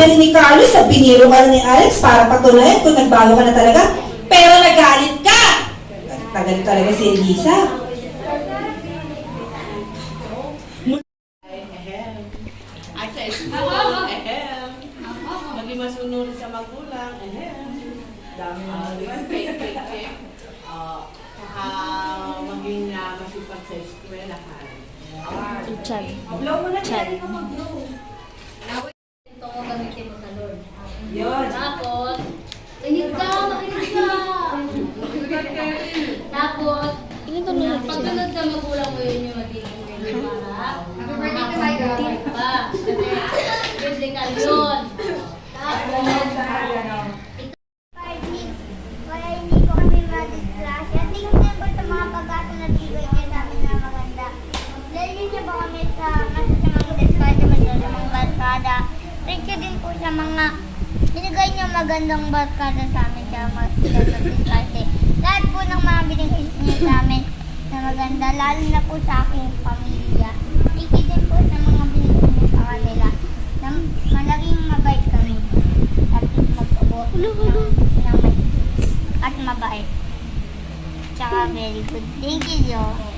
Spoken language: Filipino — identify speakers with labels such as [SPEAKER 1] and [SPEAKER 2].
[SPEAKER 1] Sabi rin ni Carlos, sa biniro ka na ni Alex para patunayan kung nagbago ka na talaga. Pero nagalit ka! Tagal talaga si Elisa.
[SPEAKER 2] At sa school, maging masunod sa magulang, dami check. Saka maging masipag sa eskwelahan.
[SPEAKER 3] Chan. Chan.
[SPEAKER 4] Ito ko gamitin mo sa Lord.
[SPEAKER 2] Yun.
[SPEAKER 4] Tapos, makinig ka! Tapos, pagsunod sa magulang mo yun yung magiging para makapagpapit pa. Biblical yun. Tapos,
[SPEAKER 5] Kaya hindi ko kami madisgrasya. Tingnan niyo po sa mga pagkaso na bigay niya sa amin na maganda. Lalagyan niyo ba kami sa masasamang diskarte, masasamang barkada? Thank you din po sa mga binigay niyo magandang barkada sa amin sa masasamang diskarte. Lahat po ng mga binigay niyo sa amin na maganda, lalo na po sa aking pamilya. Thank you din po sa mga binigay niyo sa kanila na malaging mabait kami at mag-abot ng at mabait. Tsaka very good. Thank you, Jo.